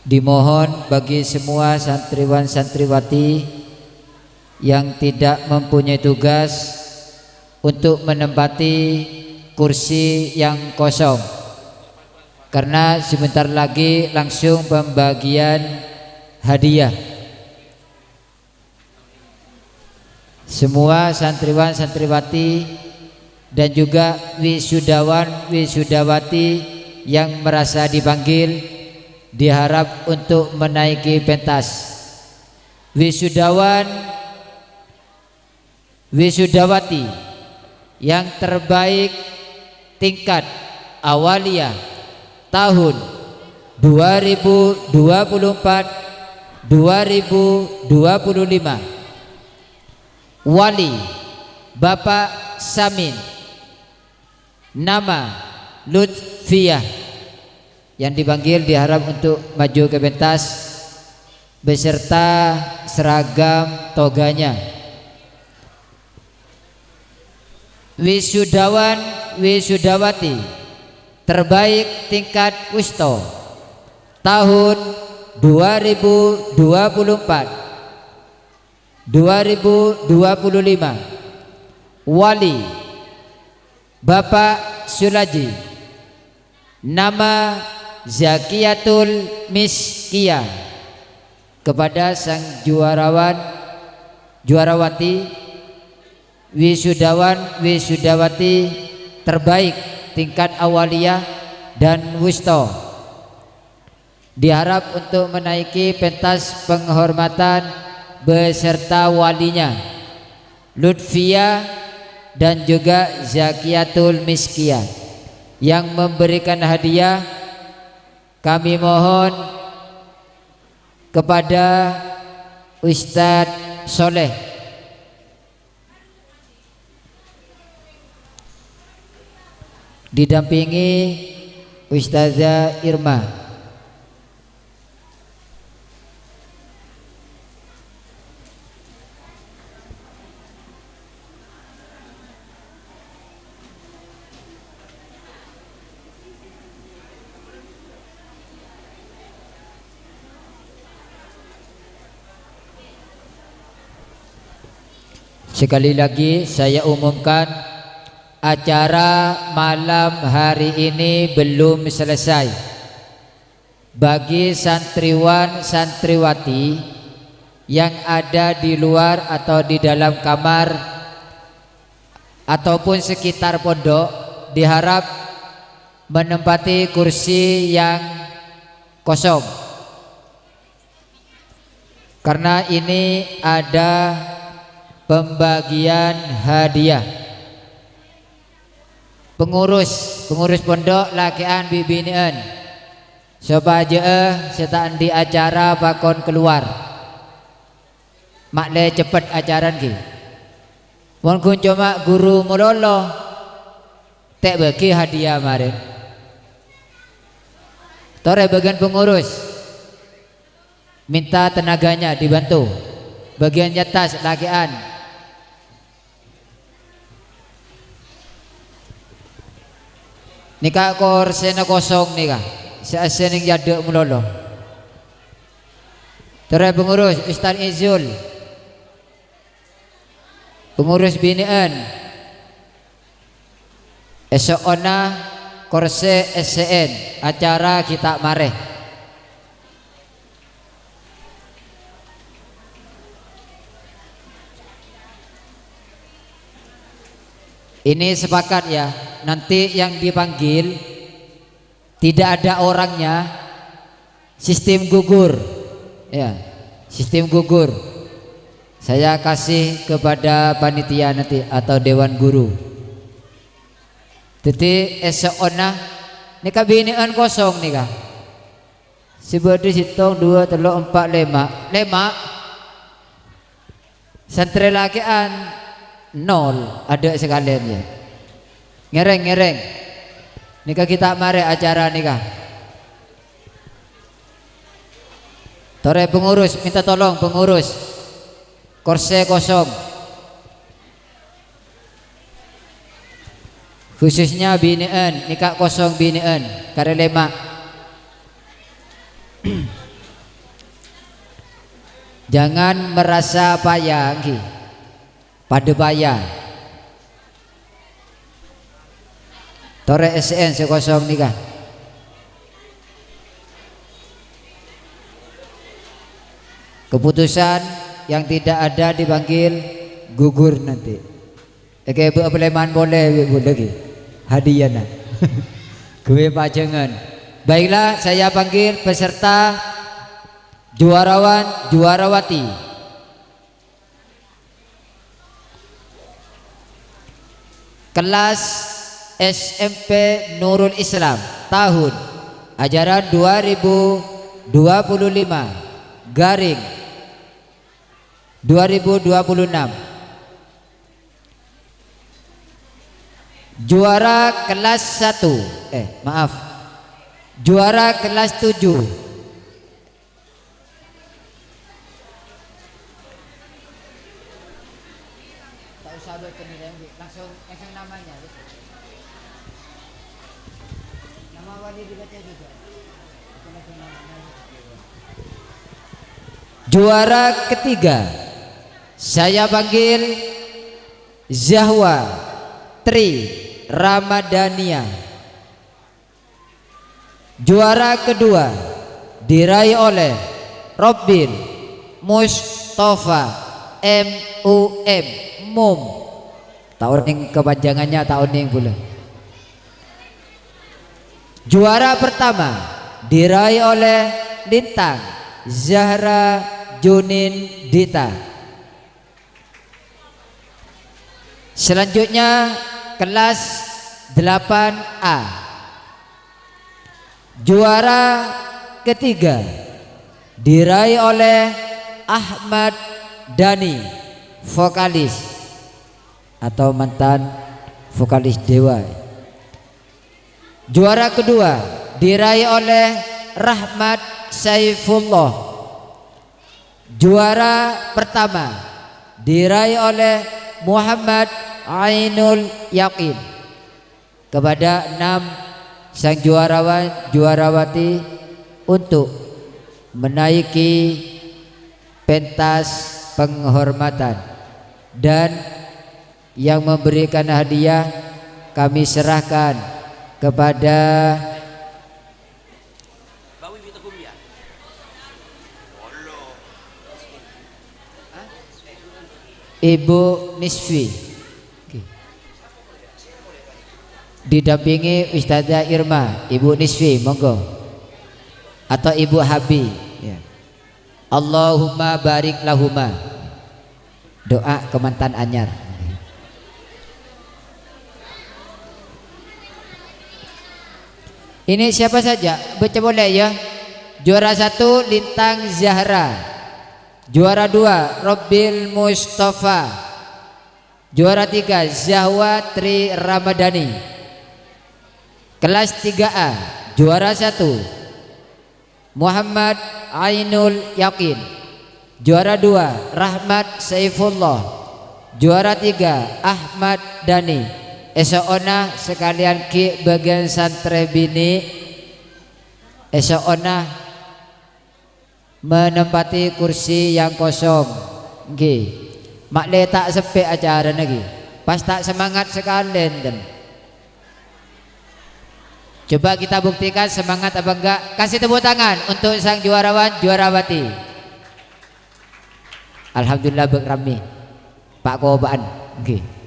Dimohon bagi semua santriwan santriwati yang tidak mempunyai tugas untuk menempati kursi yang kosong, karena sebentar lagi langsung pembagian hadiah. Semua santriwan santriwati dan juga wisudawan wisudawati yang merasa dipanggil diharap untuk menaiki pentas. Wisudawan wisudawati yang terbaik tingkat awaliyah tahun 2024 2025, wali Bapak Samin, nama Lutfiyah, yang dipanggil diharap untuk maju ke pentas beserta seragam toganya. Wisudawan wisudawati terbaik tingkat wusto tahun 2024 2025, wali Bapak Sulaji, nama Zakiyatul Miskiyah. Kepada sang juarawati wisudawan wisudawati terbaik tingkat awaliyah dan wusto, diharap untuk menaiki pentas penghormatan beserta walinya Lutfiyah dan juga Zakiyatul Miskiyah. Yang memberikan hadiah kami mohon kepada Ustadz Soleh. Didampingi Ustazah Irma. Sekali lagi saya umumkan, acara malam hari ini belum selesai. Bagi santriwan santriwati yang ada di luar atau di dalam kamar ataupun sekitar pondok, diharap menempati kursi yang kosong, karena ini ada pembagian hadiah. Pengurus pondok lakian bibinian coba aja setaan di acara bakon keluar makle cepet ajaran ki. Mun kun cuma guru mololo tek bagi hadiah marin. Tore bagian pengurus minta tenaganya dibantu. Bagian atas lakian nikah korsena kosong nikah seasen yang jaduk melolo. Terai pengurus Ustaz Izul, pengurus binian esok ona korse SCN acara kita mareh. Ini sepakat ya, nanti yang dipanggil tidak ada orangnya, sistem gugur ya, sistem gugur. Saya kasih kepada panitia nanti atau dewan guru. Jadi esok ona nikah binian kosong nikah. Sebadi hitong 2, 3, 4, 5 santri lakian 0 ada sekalian ya. Ngereng nikah kita mari acara nikah. Tore pengurus minta tolong pengurus kursi kosong, khususnya binian nikah kosong binian karena lemak. Jangan merasa payah nggih. Pada payah. Tore SN sekosong nikah. Keputusan yang tidak ada dipanggil gugur nanti. Oke, ibu peleman boleh ibu lagi. Hadiah nak. Gue pajangan. Baiklah, saya panggil peserta juarawan juarawati. Kelas SMP Nurul Islam tahun ajaran 2025 garing 2026. Juara kelas 1 juara kelas 7 tak usah langsung namanya nama wali dibaca juga. Juara ketiga saya panggil Zahwa Tri Ramadhania. Juara kedua diraih oleh Robin Mustafa MUM. Tahun yang kepanjangannya tahun yang bulan. Juara pertama diraih oleh Lintang Zahra Junin Dita. Selanjutnya kelas 8A. Juara ketiga diraih oleh Ahmad Dhani, vokalis atau mantan vokalis Dewa. Juara kedua diraih oleh Rahmat Saifullah. Juara pertama diraih oleh Muhammad Ainul Yakin. Kepada 6 sang juarawan juarawati untuk menaiki pentas penghormatan, dan yang memberikan hadiah kami serahkan kepada Ibu Nisfi didampingi Ustazah Irma. Ibu Nisfi monggo, atau Ibu Habi ya. Allahumma barik lahuma, doa kemantan anyar. Ini siapa saja baca boleh ya. Juara 1 Lintang Zahra, juara 2 Robil Mustafa, juara 3 Zahwa Tri Ramadhani. Kelas 3A juara 1 Muhammad Ainul Yakin, juara 2 Rahmat Saifullah, juara 3 Ahmad Dhani. Esokona sekalian ki bagian santri bini, esokona menempati kursi yang kosong. Nggih. Mak le tak sepi acara lagi. Pas tak semangat sekalian dan. Coba kita buktikan semangat apa enggak. Kasih tepuk tangan untuk sang juarawan juarawati. Alhamdulillah berami Pak Kobaan. Nggih.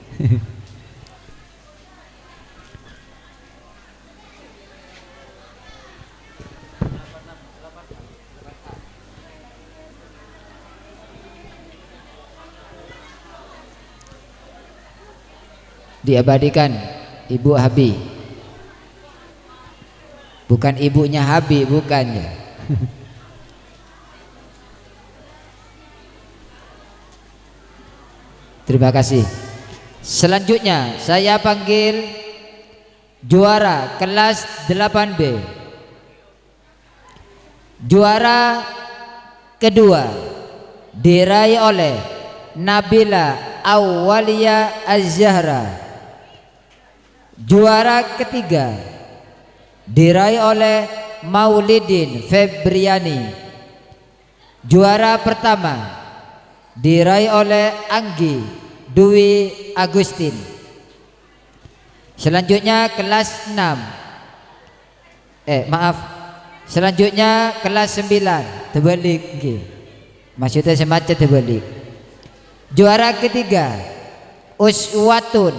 Diabadikan Ibu Habi, bukan ibunya Habi, bukan ya. Terima kasih. Selanjutnya saya panggil juara kelas 8B. Juara kedua diraih oleh Nabila Awalia Az-Zahra. Juara ketiga diraih oleh Maulidin Febriani. Juara pertama diraih oleh Anggi Dwi Agustin. Selanjutnya kelas 6. Selanjutnya kelas 9. Terbalik nggih. Maksudnya semacam terbalik. Juara ketiga Uswatun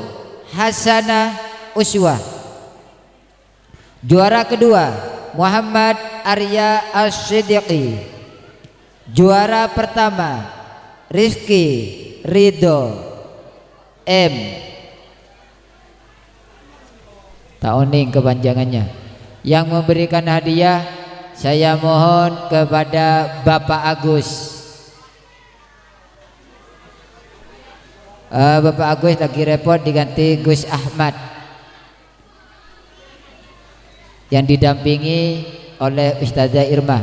Hasanah Uswah. Juara kedua Muhammad Arya As-Siddiqi. Juara pertama Rizky Ridho M. Taoning kepanjangannya. Yang memberikan hadiah saya mohon kepada Bapak Agus. Bapak Agus lagi repot diganti Gus Ahmad yang didampingi oleh Ustazah Irma.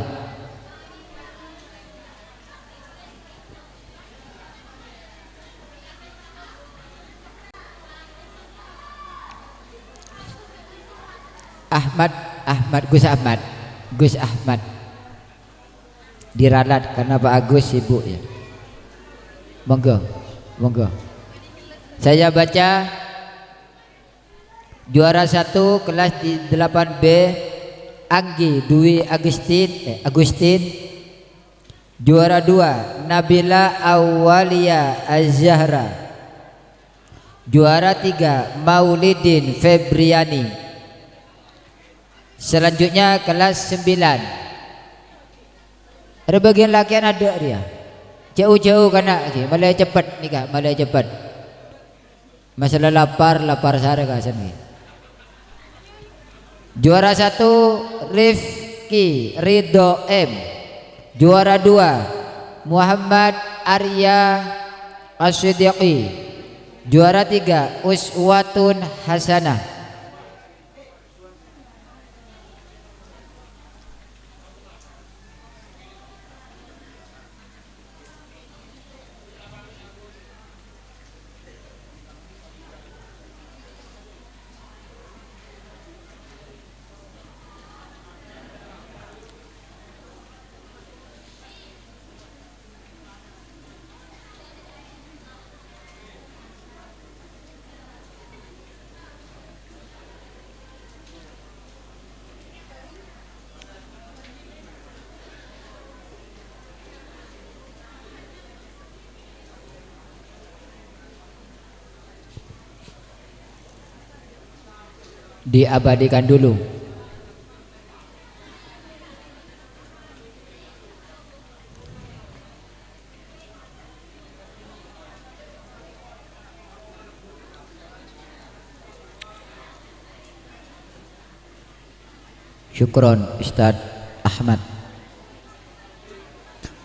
Gus Ahmad diralat karena Pak Agus sibuk ya. Monggo. Saya baca juara 1 kelas 8B Anggi Dwi Agustin. Juara 2 Nabila Awalia Az-Zahra. Juara 3 Maulidin Febriani. Selanjutnya kelas 9. Ada bagian lakian ada dia. Jauh-jauh kana malah cepat nikah, malah cepat. Masalah lapar sare kasan ni. Juara 1 Rifki Ridho M. Juara 2 Muhammad Arya As-Siddiqi. Juara 3 Uswatun Hasanah. Diabadikan dulu. Syukron Ustaz Ahmad.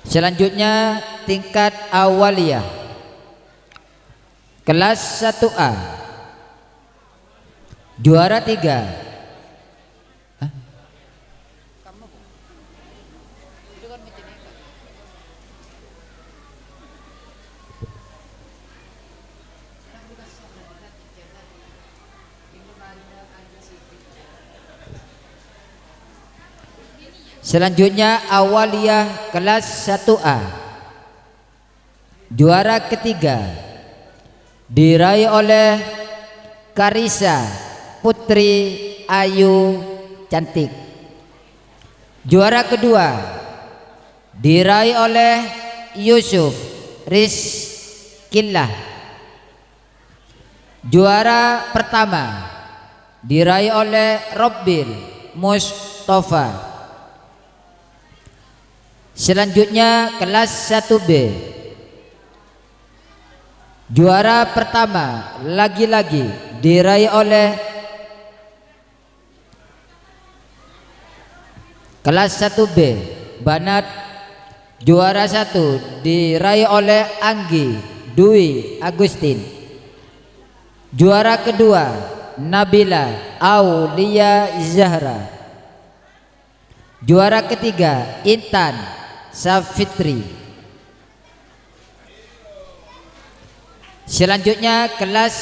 Selanjutnya tingkat awaliyah kelas 1A. Juara 3 Selanjutnya awaliyah kelas 1A. Juara ketiga diraih oleh Karisa Putri Ayu Cantik. Juara kedua diraih oleh Yusuf Rizkillah. Juara pertama diraih oleh Robbil Mustafa. Selanjutnya kelas 1B. Juara pertama lagi-lagi diraih oleh kelas 1B Banat. Juara 1 diraih oleh Anggi Dwi Agustin. Juara kedua Nabila Aulia Zahra. Juara ketiga Intan Safitri. Selanjutnya kelas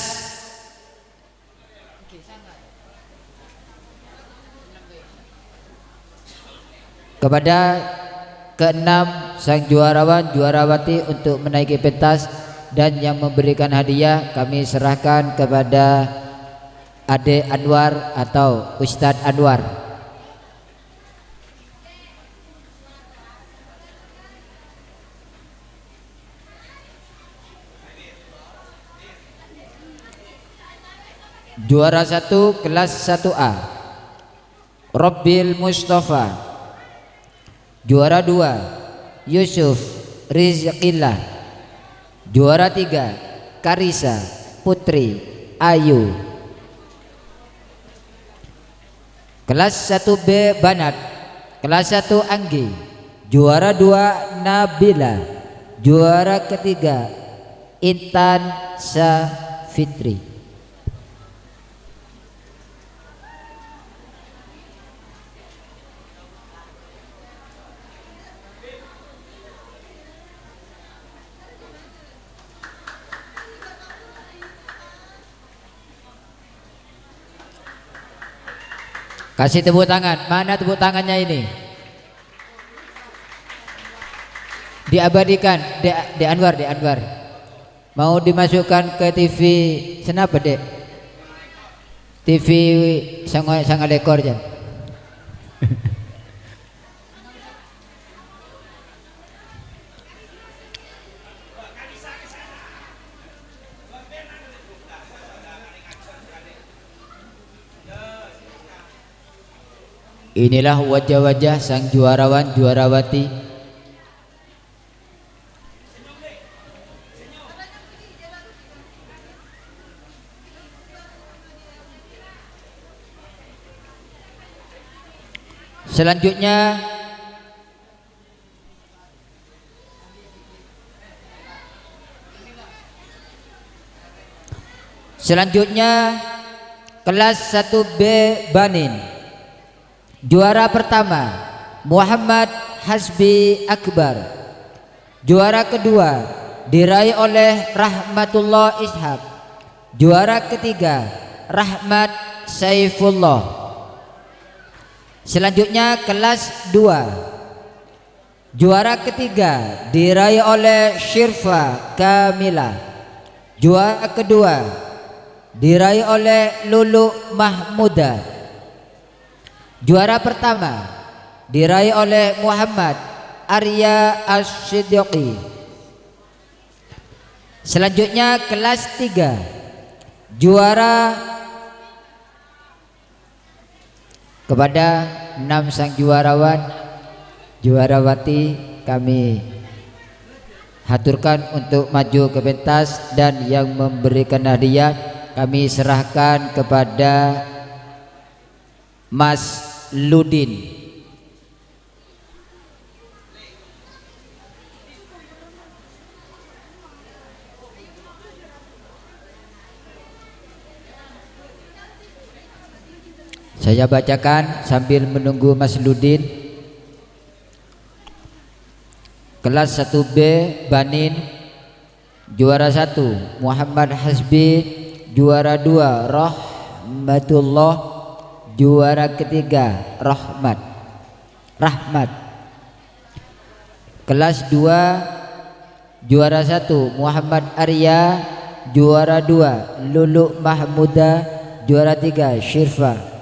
kepada keenam sang juarawan juarawati untuk menaiki pentas, dan yang memberikan hadiah kami serahkan kepada Ade Anwar atau Ustadz Anwar. Juara 1 kelas 1A Robbil Mustafa. Juara 2 Yusuf Rizqillah. Juara 3 Karisa Putri Ayu. Kelas 1B Banat. Kelas 1 Anggi. Juara 2 Nabila. Juara ketiga Intan Safitri. Kasih tepuk tangan. Mana tepuk tangannya ini? Diabadikan. Dek Anwar, Dek Anwar. Mau dimasukkan ke TV senapa, Dek? TV sangat lekor aja. Inilah wajah-wajah sang juarawan juarawati. Selanjutnya kelas 1B Banin. Juara pertama Muhammad Hasbi Akbar. Juara kedua diraih oleh Rahmatullah Ishak. Juara ketiga Rahmat Saifullah. Selanjutnya kelas 2. Juara ketiga diraih oleh Syirfa Kamila. Juara kedua diraih oleh Lulu Mahmuda. Juara pertama diraih oleh Muhammad Arya Asy-Siddiqi. Selanjutnya kelas 3. Juara kepada 6 sang juarawan juarawati kami haturkan untuk maju ke pentas, dan yang memberikan hadiah kami serahkan kepada Mas Ludin. Saya bacakan sambil menunggu Mas Ludin. Kelas 1B Banin. Juara 1 Muhammad Hasbi. Juara 2 Rahmatullah. Juara ketiga Rahmat. Kelas 2 juara 1 Muhammad Arya. Juara 2 Lulu Mahmuda. Juara 3 Syirfa.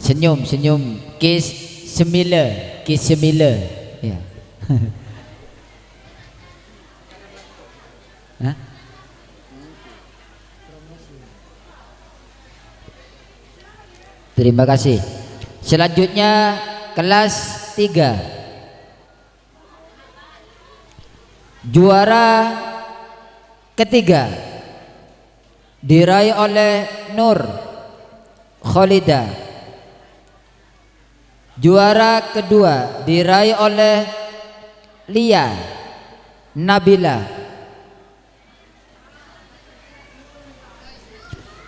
Senyum kiss semila ya. Hah? Terima kasih. Selanjutnya kelas 3. Juara ketiga diraih oleh Nur Khalidah. Juara kedua diraih oleh Lia Nabila.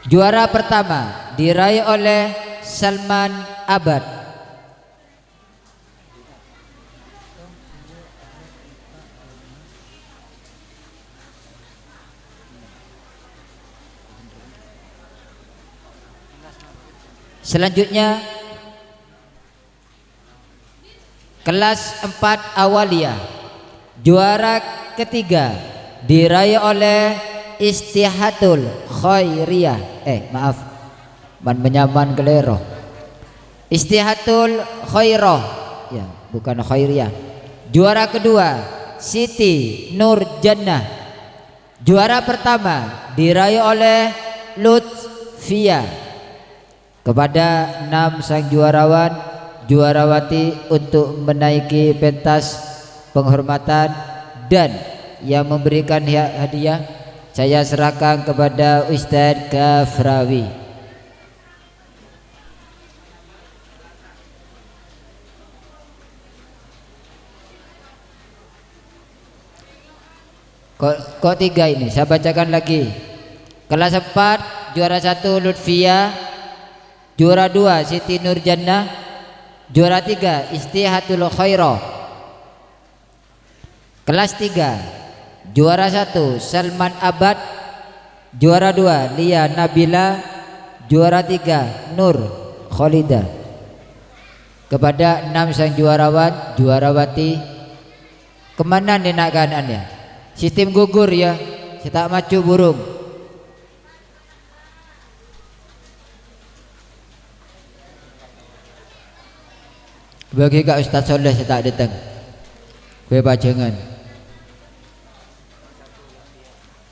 Juara pertama diraih oleh Salman Abad. Selanjutnya kelas 4 Awaliyah, juara ketiga diraih oleh Istihatul Khairiyah. Maaf, menyaman kelero. Istihatul Khairah, ya, bukan Khairiyah. Juara kedua Siti Nur Jannah. Juara pertama diraih oleh Lutfia. Kepada 6 sang juarawan juarawati untuk menaiki pentas penghormatan dan yang memberikan hadiah saya serahkan kepada Ustadz Kafrawi. Kok 3 ini saya bacakan lagi. Kelas 4 juara 1 Lutfia, juara 2 Siti Nur Jannah, juara 3 Istihatul Khairah. Kelas 3 juara 1 Salman Abad, juara 2 Lia Nabila, juara 3 Nur Khalida. Kepada 6 sang juarawan juarawati, kemana nih nak keadaannya? Sistem gugur ya, saya tak macu burung. Bagi Kak Ustaz Soleh saya tak datang. Kue pajangan.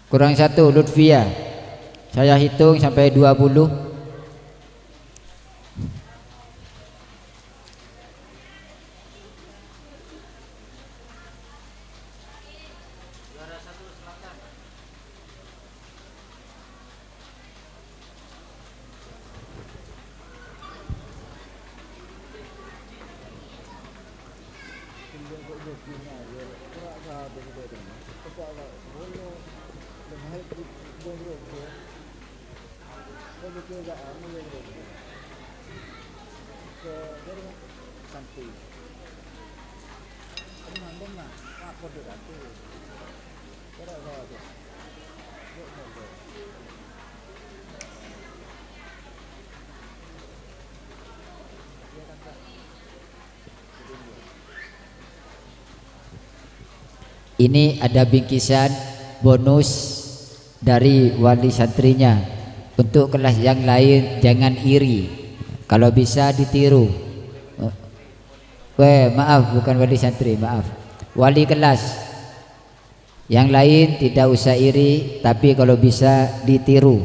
Kurang 1 Lutfia. Saya hitung sampai 20. Ini ada bingkisan bonus dari wali santrinya. Untuk kelas yang lain jangan iri, kalau bisa ditiru. Maaf, bukan wali santri, maaf, wali kelas. Yang lain tidak usah iri, tapi kalau bisa ditiru.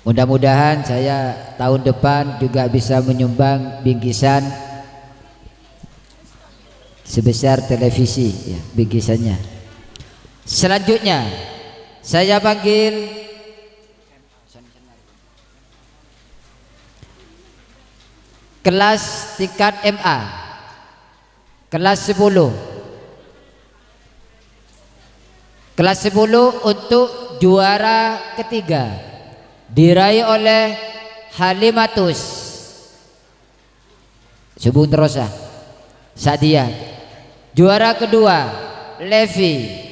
Mudah-mudahan saya tahun depan juga bisa menyumbang bingkisan sebesar televisi ya, bingkisannya. Selanjutnya saya panggil kelas tingkat MA, kelas 10. Kelas 10 untuk juara ketiga diraih oleh Halimatus Subung Terosa Sadia. Juara kedua Levi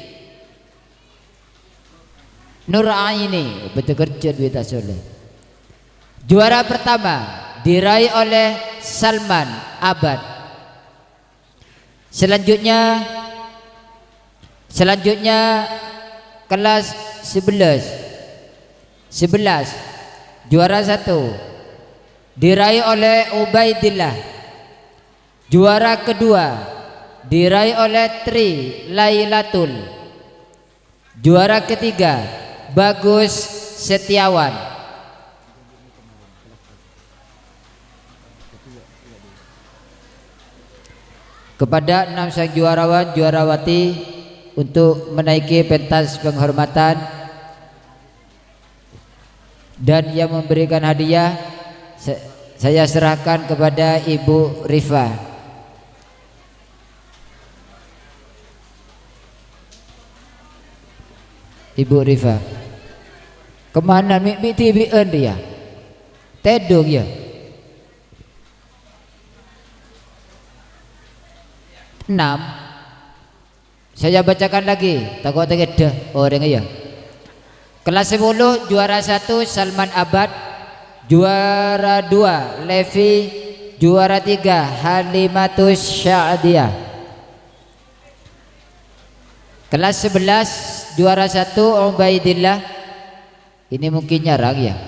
Nur Aini, betul kerja duit Soleh. Juara pertama diraih oleh Salman Abad. Selanjutnya kelas 11 juara 1 diraih oleh Ubaidillah. Juara kedua diraih oleh Tri Lailatul. Juara ketiga Bagus Setiawan. Kepada 6 sang juarawan juarawati untuk menaiki pentas penghormatan dan yang memberikan hadiah saya serahkan kepada Ibu Rifa. Ibu Rifa. Kemana mi tibien dia? Tedung ya. 6. Saya bacakan lagi. Takut dah orang ya. Kelas 10 juara 1 Salman Abad, juara 2 Levi, juara 3 Halimatus Sya'diyah. Kelas 11 juara 1 Ubaidillah. Ini mungkin nyarang ya.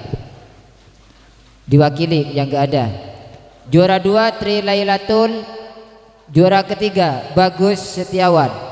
Diwakili yang enggak ada. Juara 2 Tri Lailatul, juara ketiga Bagus Setiawan.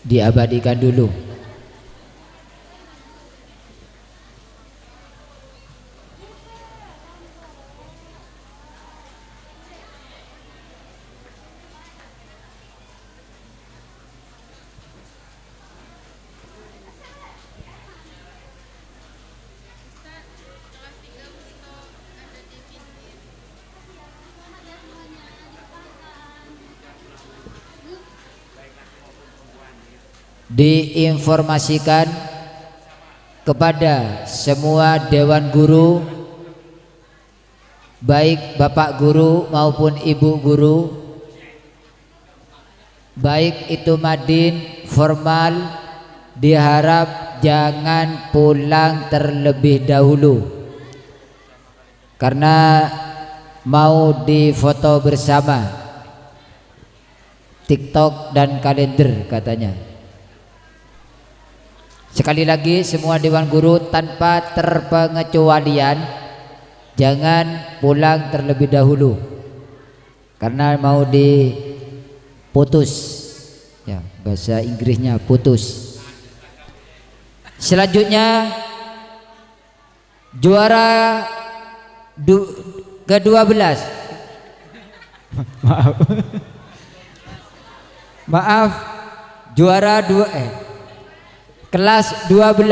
Diabadikan dulu. Diinformasikan kepada semua dewan guru, baik bapak guru maupun ibu guru, baik itu madin formal, diharap jangan pulang terlebih dahulu karena mau difoto bersama, TikTok dan kalender katanya. Sekali lagi semua dewan guru tanpa terpengecualian jangan pulang terlebih dahulu karena mau diputus ya, bahasa Inggrisnya putus. Selanjutnya juara ke-12 maaf juara kelas 12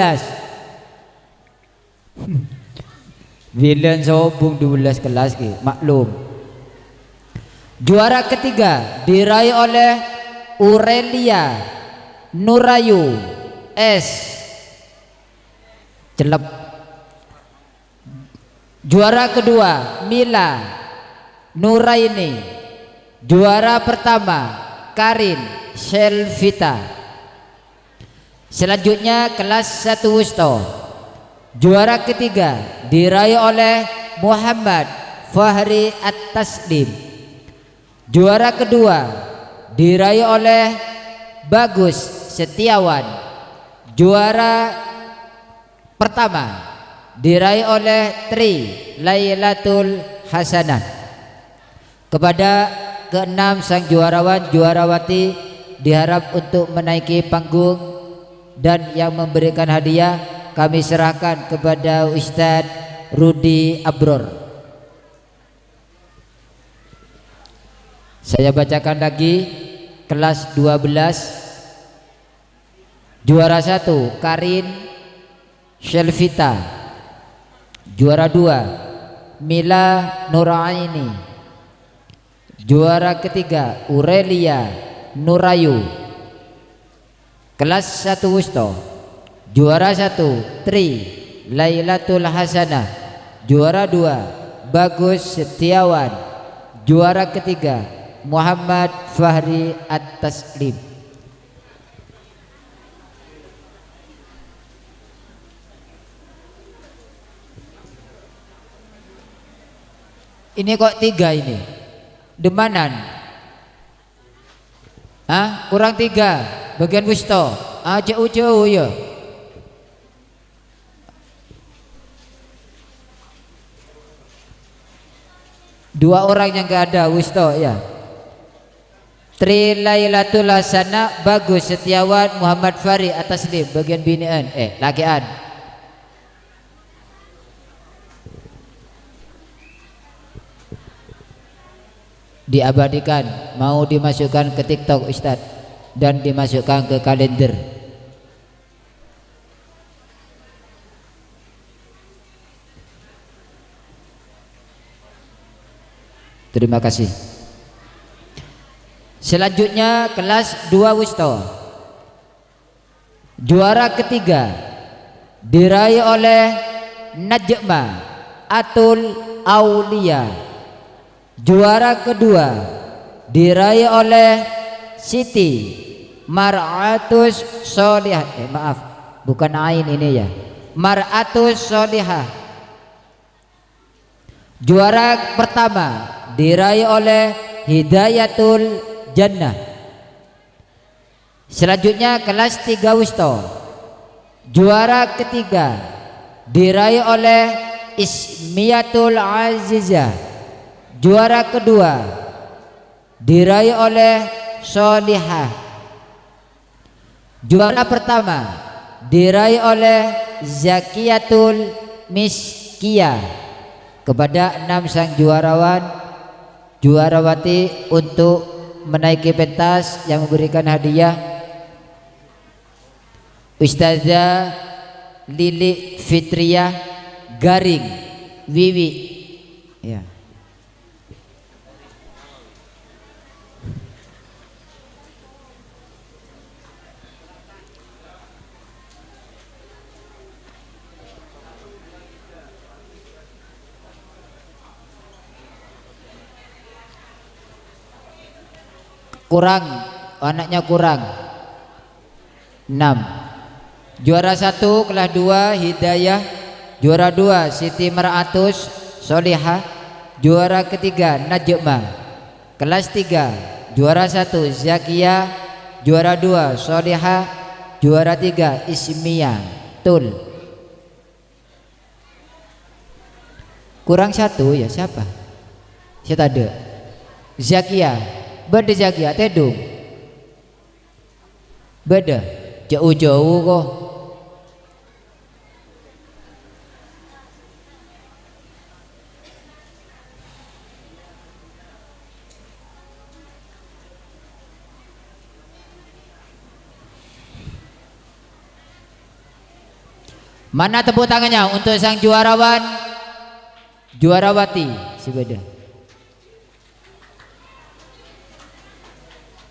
Villain sobung 12 kelas ke maklum. Juara ketiga diraih oleh Aurelia Nurayu S Celep. Juara kedua Mila Nuraini. Juara pertama Karin Selvita. Selanjutnya kelas 1 Wusto. Juara ketiga diraih oleh Muhammad Fahri At-Taslim. Juara kedua diraih oleh Bagus Setiawan. Juara pertama diraih oleh Tri Lailatul Hasanah. Kepada keenam sang juarawan juarawati diharap untuk menaiki panggung dan yang memberikan hadiah kami serahkan kepada Ustadz Rudi Abror. Saya bacakan lagi kelas 12 juara 1 Karin Selvita. Juara 2 Mila Nuraini. Juara ketiga Aurelia Nurayu. Kelas 1 Wusto. Juara 1 Tri Lailatul Hasanah. Juara 2 Bagus Setiawan. Juara ketiga Muhammad Fahri At-Taslim. Ini kok 3 ini demanan. Kurang 3 bagian Wusto. Jauh-jauh ya. Dua orang yang gak ada Wusto ya. Tri Lailatul Hasanah bagus Setiawan Muhammad Fari atas lim bagian binian lakian. Diabadikan, mau dimasukkan ke TikTok Ustadz dan dimasukkan ke kalender. Terima kasih. Selanjutnya kelas 2 Wusto. Juara ketiga diraih oleh Najma Atul Aulia. Juara kedua diraih oleh Siti Mar'atus Solihah. Maaf, bukan ain ini ya. Mar'atus Solihah. Juara pertama diraih oleh Hidayatul Jannah. Selanjutnya kelas 3 Wusto. Juara ketiga diraih oleh Ismiyatul Azizah. Juara kedua diraih oleh Solihah. Juara pertama diraih oleh Zakiyatul Miskiyah. Kepada 6 sang juarawan juarawati untuk menaiki pentas yang memberikan hadiah Ustazah Lili Fitriyah Garing Wiwi ya. Kurang, anaknya kurang 6. Juara 1 kelas 2 Hidayah. Juara 2 Siti Mar'atus Solihah. Juara ketiga Najma. Kelas 3 juara 1 Zakiyah. Juara 2 Solihah. Juara 3 Ismiyah Tul. Kurang 1 ya, siapa? Saya tak ada. Zakiyah beda Zakiyah tedung beda jauh-jauh kok. Mana tepuk tangannya untuk sang juarawan juarawati si beda.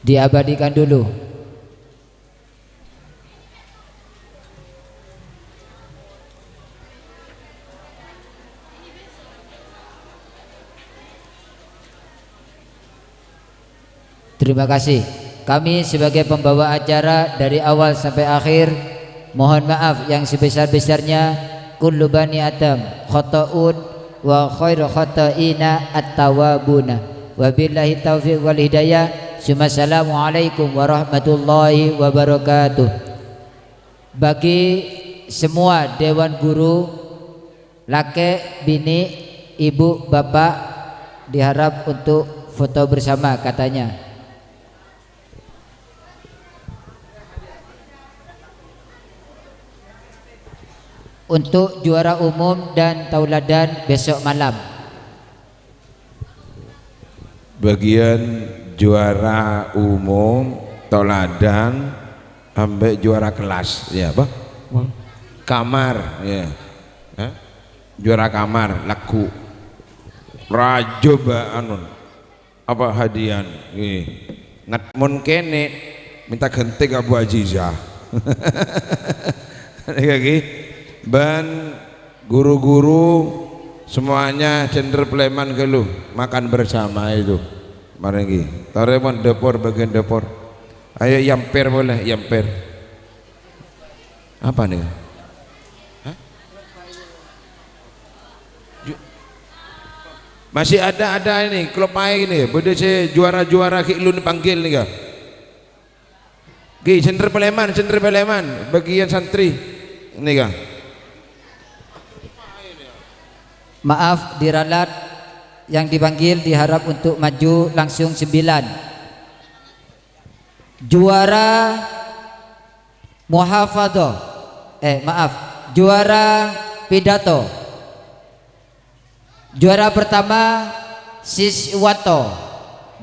Diabadikan dulu. Terima kasih. Kami sebagai pembawa acara dari awal sampai akhir mohon maaf yang sebesar-besarnya. Kullu bani Adam khata'un wa khairu khata'ina at-tawabuna. Wabillahi taufiq wal hidayah. Assalamualaikum warahmatullahi wabarakatuh. Bagi semua dewan guru, laki, bini, ibu, bapak diharap untuk foto bersama katanya. Untuk juara umum dan tauladan besok malam. Bagian juara umum, tauladan, ambek juara kelas, ya apa? Kamar, ya. Juara kamar, laku, rajo anun, apa hadian? Ngatmun kene, minta genting Abu Aziza. Lagi, ban guru-guru semuanya cender Pleman geluh makan bersama itu. Marengi, tareman dapur bagian dapur. Ayo yamper boleh yamper. Apa nih? Hah? Masih ada ini klub main ini. Beda saya juara-juara kilun panggil nih kah? Ki cender Pleman bagian santri ini kah? Maaf diralat yang dipanggil diharap untuk maju langsung 9. juara muhafadzah, juara pidato. Juara pertama Siswato,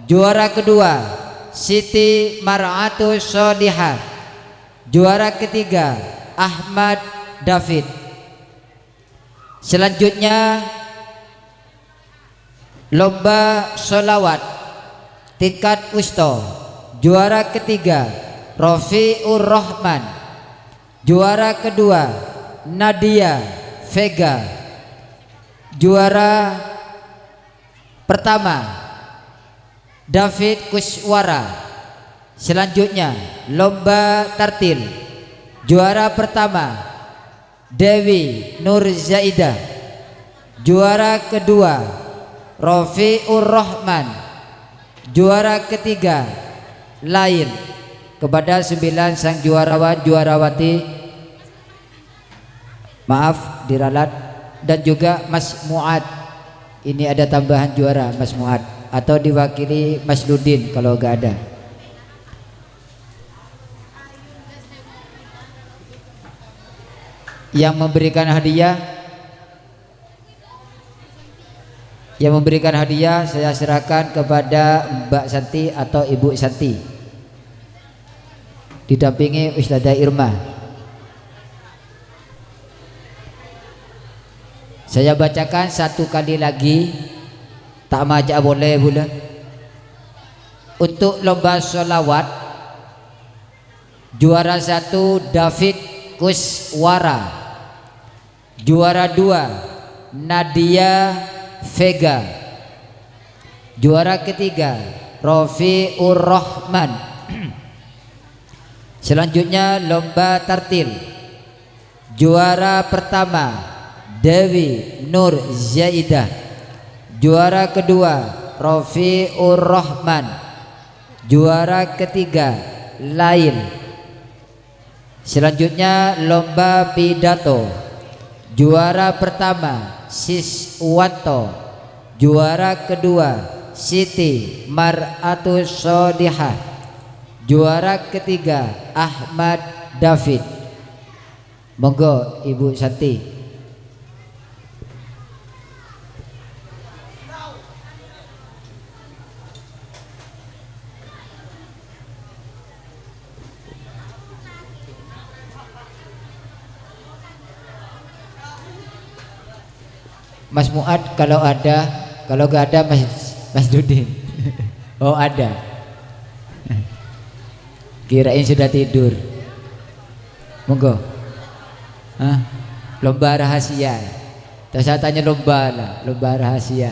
juara kedua Siti Mar'atu Shodihah, juara ketiga Ahmad David. Selanjutnya lomba sholawat tingkat wusta, juara ketiga Rofiur Rahman, juara kedua Nadia Vega, juara pertama David Kuswara. Selanjutnya lomba tartil, juara pertama Dewi Nur Zaidah, juara kedua Rofiur Rahman, juara ketiga Lain. Kepada 9 sang juarawan juarawati maaf diralat, dan juga Mas Muad. Ini ada tambahan juara Mas Muad, atau diwakili Mas Ludin kalau gak ada. Yang memberikan hadiah saya serahkan kepada Mbak Santi atau Ibu Santi didampingi Ustazah Irma. Saya bacakan satu kali lagi, tak majak boleh pula. Untuk lomba sholawat, juara 1 David Kuswara, juara 2 Nadia Vega, juara ketiga Rofiur Rahman. Selanjutnya lomba tartil, juara pertama Dewi Nur Zaidah, juara kedua Rofiur Rahman, juara ketiga Lain. Selanjutnya lomba pidato, juara pertama Siswanto, juara kedua Siti Mar'atu Shodihah, juara ketiga Ahmad David. Monggo Ibu Santi. Mas Muad kalau ada, kalau gak ada Mas Dudin. Oh ada. Kirain sudah tidur. Monggo. Lomba rahasia. Terus saya tanya lomba rahasia.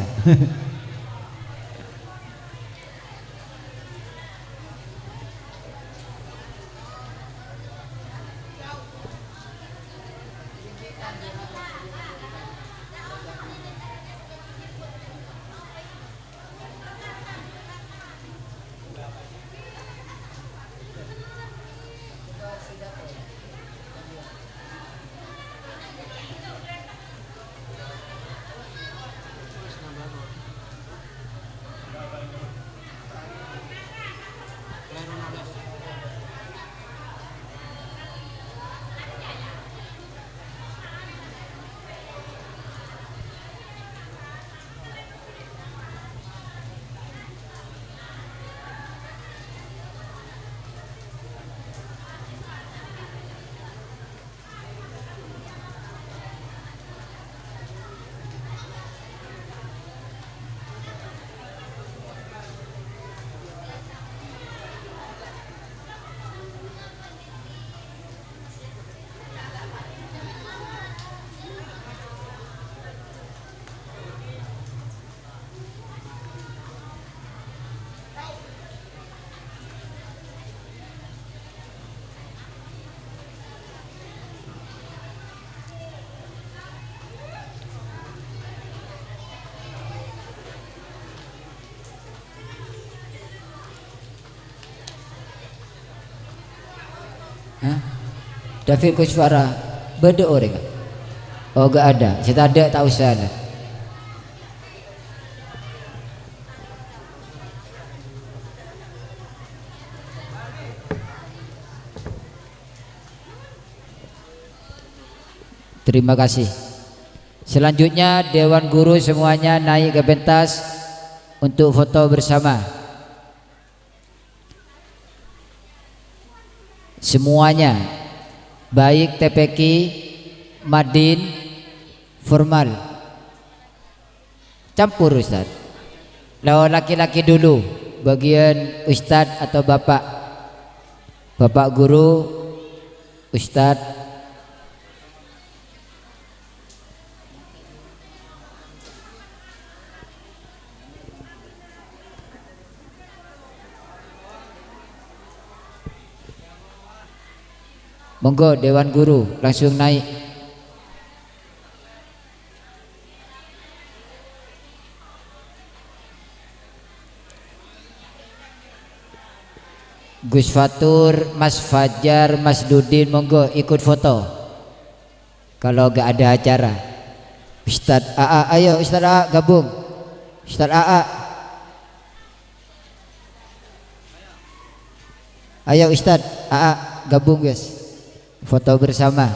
David Kuswara beda orang. Oh gak ada, saya ada tak usah lah. Terima kasih. Selanjutnya Dewan Guru semuanya naik ke pentas untuk foto bersama. Semuanya, baik TPQ, Madin, formal. Campur Ustaz. Lawan laki-laki dulu, bagian Ustadz atau Bapak. Bapak Guru, Ustadz. Monggo Dewan Guru langsung naik. Gus Fatur, Mas Fajar, Mas Dudin, monggo ikut foto. Kalau gak ada acara. Ustadz AA, ayo Ustadz AA gabung. Ustadz AA. Ayo Ustadz AA gabung guys. Foto bersama.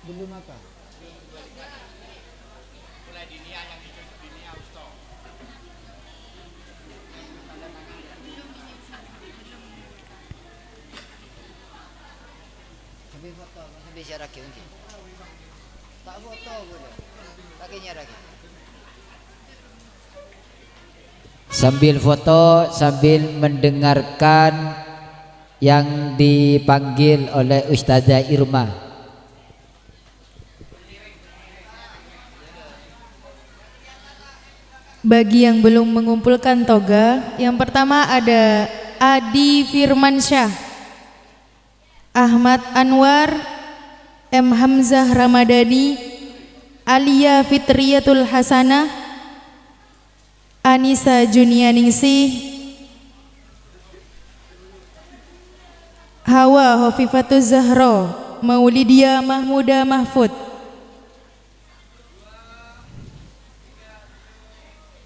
Belum apa? Sambil foto, sambil siarak mungkin. Tak foto boleh. Pakai lagi. Sambil foto, sambil mendengarkan yang dipanggil oleh Ustazah Irma. Bagi yang belum mengumpulkan toga, yang pertama ada Adi Firmansyah, Ahmad Anwar, M. Hamzah Ramadhani, Alia Fitriyatul Hasanah, Anissa Junianingsih, Hawa Hofifatul Zahra, Maulidia Mahmuda Mahfud,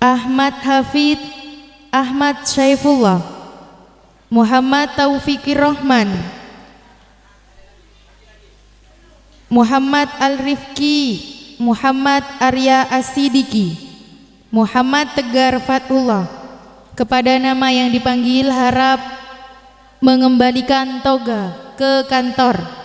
Ahmad Hafid, Ahmad Syaifullah, Muhammad Taufikir Rahman, Muhammad Al-Rifki, Muhammad Arya Asidiki, Muhammad Tegar Fatullah. Kepada nama yang dipanggil harap mengembalikan toga ke kantor.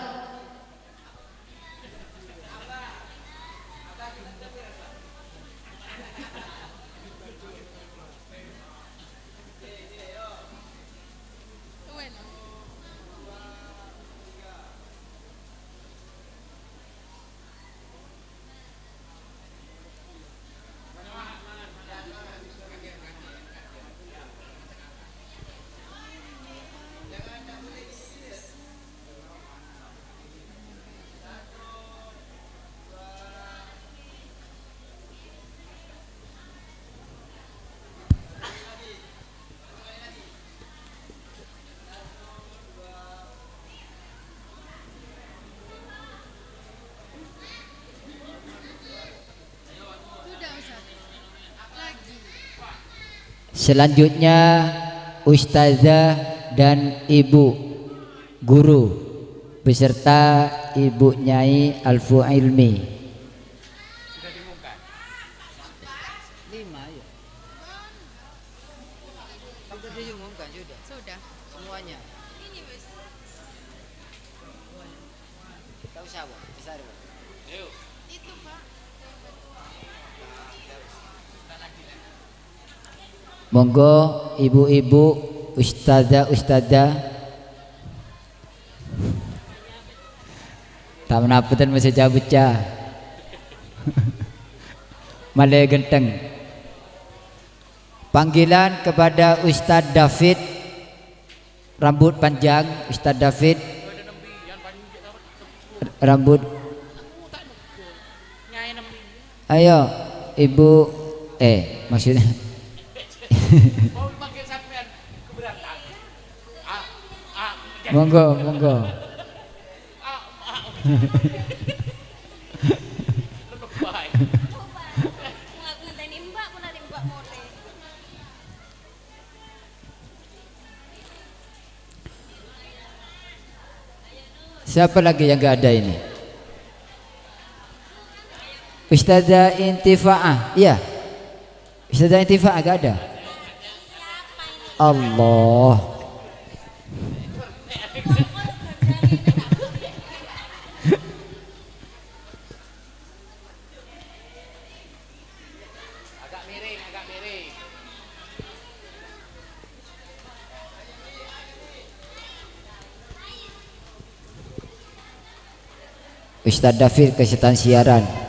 Selanjutnya Ustazah dan Ibu Guru beserta Ibu Nyai Alfu Ilmi. Sudah diumumkan? 5 ya. Sudah diumumkan sudah. Sudah. Semuanya. Ini wis. Tahu siapa? Besar. Yuk. Itu Pak. Monggo ibu-ibu, ustazah tak menaputan masih cabut cah. Malay genteng. Panggilan kepada Ustadz David, rambut panjang. Ustadz David, rambut. Ayo ibu, maksudnya Mau panggil sampean keberatan. Monggo, monggo. Lebay. Siapa lagi yang gak ada ini? Ustazah Intifa'ah. Iya. Ustazah Intifa'ah gak ada. Allah. Agak miring, agak miring. Ustaz Dafir kesetan siaran.